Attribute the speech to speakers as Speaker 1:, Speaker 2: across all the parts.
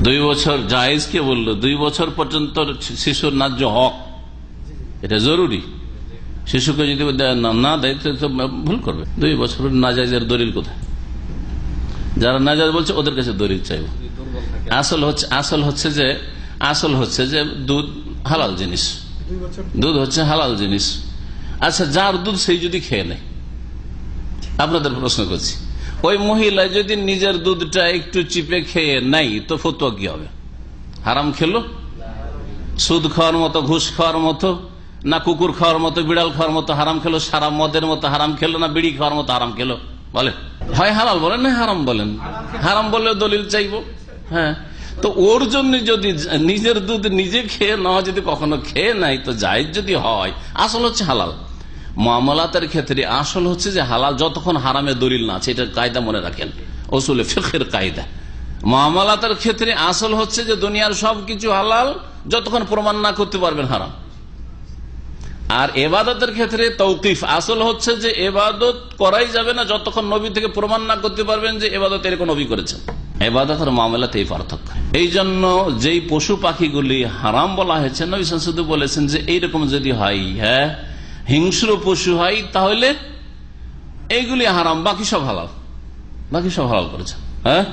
Speaker 1: 2 বছর জায়েজ কে বললো? 2 বছর পর্যন্ত শিশুর ন্যায্য হক, এটা জরুরি। শিশুকে যদি না দেয় তো ভুল করবে। 2 বছর নাজায়েজের দলিল কোথায়? যারা নাজায়েজ বলছে ওদের কাছে দলিল চাইব। আসল হচ্ছে যে দুধ হালাল জিনিস, দুধ হচ্ছে হালাল জিনিস। আচ্ছা, যার দুধ সেই যদি খেয়ে নেয়, আপনাদের প্রশ্ন করছি, ওই মহিলা যদি নিজের দুধটা একটু চিপে খেয়ে নাই তো ফতোয়া কি হবে? হারাম খেলো? সুদ খাওয়ার মতো, ঘুষ খাওয়ার মতো, না কুকুর খাওয়ার মতো, বিড়াল খাওয়ার মতো হারাম খেলো, সারা মদের মতো হারাম খেলো, না বিড়ি খাওয়ার মতো হারাম খেলো? বলেন, হয় হালাল বলেন না হারাম বলেন। হারাম বললে দলিল চাইবো। হ্যাঁ, তো ওর জন্য যদি নিজের দুধ নিজে খেয়ে নেওয়া যদি কখনো খেয়ে নাই তো জায়েজ যদি হয়, আসল হচ্ছে হালাল। মুআমালাতের ক্ষেত্রে আসল হচ্ছে যে হালাল যতক্ষণ হারামের দলিল না আছে, এটা কায়দা মনে রাখেন, উসুলে ফিকহের কায়দা। মুআমালাতের ক্ষেত্রে আসল হচ্ছে যে দুনিয়ার সবকিছু হালাল যতক্ষণ প্রমাণ না করতে পারবেন হারাম। আর এবাদতের ক্ষেত্রে তৌকিফ, আসল হচ্ছে যে এবাদত করাই যাবে না যতক্ষণ নবী থেকে প্রমাণ না করতে পারবেন যে এবাদত এরকম নবী করেছেন। এবাদত আর মামলাতে এই পার্থক্য। এই জন্য যেই পশু পাখিগুলি হারাম বলা হয়েছে, নবী শুধু বলেছেন যে এইরকম যদি হয়, হ্যাঁ হিংস্র পশু হয়, তাহলে এইগুলি হারাম, বাকি সব হালাল, বাকি সব হালাল করেছেন। হ্যাঁ,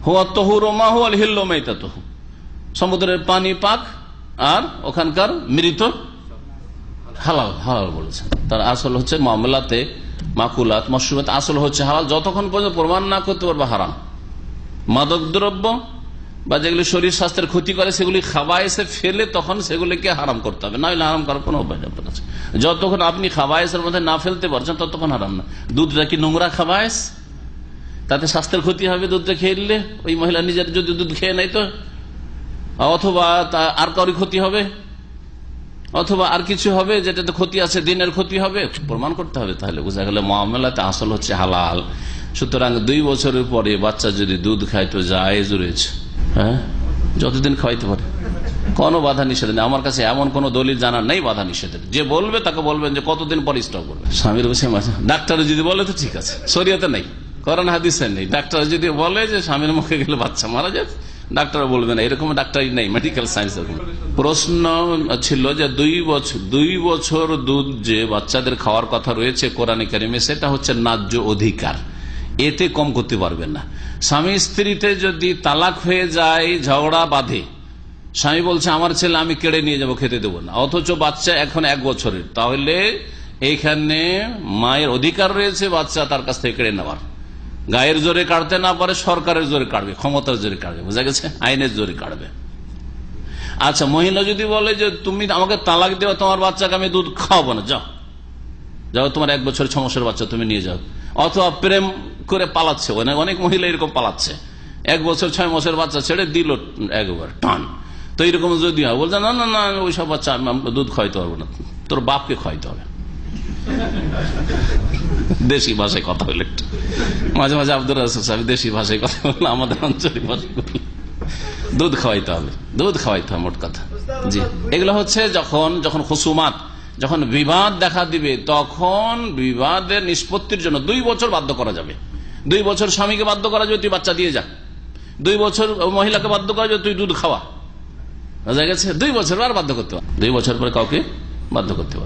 Speaker 1: হুয়া তহুরু মা হুয়াল হিল্লু মাইতাতুহু, সমুদ্রের পানি পাক আর ওখানকার মৃত হালাল, হালাল বলেছেন। তার আসল হচ্ছে মামলাতে মাকুলাত মশরুবাত আসল হচ্ছে হালাল যতক্ষণ পর্যন্ত প্রমাণ না করতে পারবে হারাম। মাদক দ্রব্য বা যেগুলি শরীর স্বাস্থ্যের ক্ষতি করে সেগুলি খাবায়েসে ফেলে তখন সেগুলিকে হারাম করতে হবে, না হলে হারাম করার কোনো উপায় আপনার কাছে। যতক্ষণ আপনি খাবায়েসের মধ্যে না ফেলতে পারছেন ততক্ষণ হারাম না। দুধটা কি নোংরা খাবায়েস? তাতে স্বাস্থ্যের ক্ষতি হবে দুধটা খেয়ে নিলে। ওই মহিলা নিজের যদি দুধ খেয়ে নেয় তো, অথবা আর কারোর ক্ষতি হবে, অথবা আর কিছু হবে যেটাতে ক্ষতি আছে, দিনের ক্ষতি হবে, প্রমাণ করতে হবে। তাহলে বোঝা গেল মুআমালাতে আসল হচ্ছে হালাল। সুতরাং 2 বছরের পরে বাচ্চা যদি দুধ খায় তো জায়েজ রয়েছে। হ্যাঁ, যতদিন খাওয়াইতে পারে, কোনো বাধা নিষেধ নেই। আমার কাছে এমন কোন দলিল জানা নেই বাধা নিষেধের। যে বলবে তাকে বলবেন যে কতদিন পর স্টপ করবে। স্বামীর বসে মাঝে ডাক্তার যদি বলে তো ঠিক আছে, শরীয়তে নেই, কোরআন হাদিসে নেই। ডাক্তার যদি বলে যে স্বামীর মুখে গেলে বাচ্চা মারা যায়, ডাক্তার বলবে না, এরকম ডাক্তারই নেই, মেডিকেল সায়েন্স। প্রশ্ন ছিল যে 2 বছর দুধ যে বাচ্চাদের খাওয়ার কথা রয়েছে কোরআনে কারিমে, সেটা হচ্ছে ন্যায্য অধিকার, এতে কম করতে পারবেন না। স্বামী স্ত্রীতে যদি তালাক হয়ে যায়, ঝগড়া বাঁধে, স্বামী বলছে আমার ছেলে আমি কেড়ে নিয়ে যাবো, খেতে দেবো না, অথচ বাচ্চা এখন 1 বছরের, তাহলে এইখানে মায়ের অধিকার রয়েছে বাচ্চা তার কাছ থেকে কেড়ে নেওয়ার। গায়ের জোরে কাটতে না পারে, সরকারের জোরে কাটবে, ক্ষমতার জোরে কাটবে, বোঝা গেছে, আইনের জোরে কাটবে। আচ্ছা, মহিলা যদি বলে যে তুমি আমাকে তালাক দেওয়া, তোমার বাচ্চাকে আমি দুধ খাওয়াবো না, যাও যাও, তোমার 1 বছর 6 মাসের বাচ্চা তুমি নিয়ে যাও। অথবা প্রেম করে পালাচ্ছে, অনেক মহিলা এরকম পালাচ্ছে, 1 বছর 6 মাসের বাচ্চা ছেড়ে দিল একবার টান। তো এরকম যদি হয়, বলছে না না না ওইসব বাচ্চা দুধ খাওয়াইতে পারবো না, তোর বাপকে খাওয়াইতে হবে। দেশি ভাষায় কথা বলে, মাঝে মাঝে আব্দুর রাসূল সাহেব দেশি ভাষায় কথা বললো, আমাদের আঞ্চলিক ভাষায় দুধ খাওয়াইতে হবে, দুধ খাওয়াইতে হবে, মোট কথা। জি, এগুলো হচ্ছে যখন খুসুমাত, যখন বিবাদ দেখা দিবে, তখন বিবাদের নিষ্পত্তির জন্য 2 বছর বাধ্য করা যাবে। 2 বছর স্বামীকে বাধ্য করা যাবে তুই বাচ্চা দিয়ে যা, 2 বছর মহিলাকে বাধ্য করা যাবে তুই দুধ খাওয়া, বোঝা গেছে। 2 বছর আর বাধ্য করতে পারে, 2 বছর পরে কাউকে বাধ্য করতে পারে।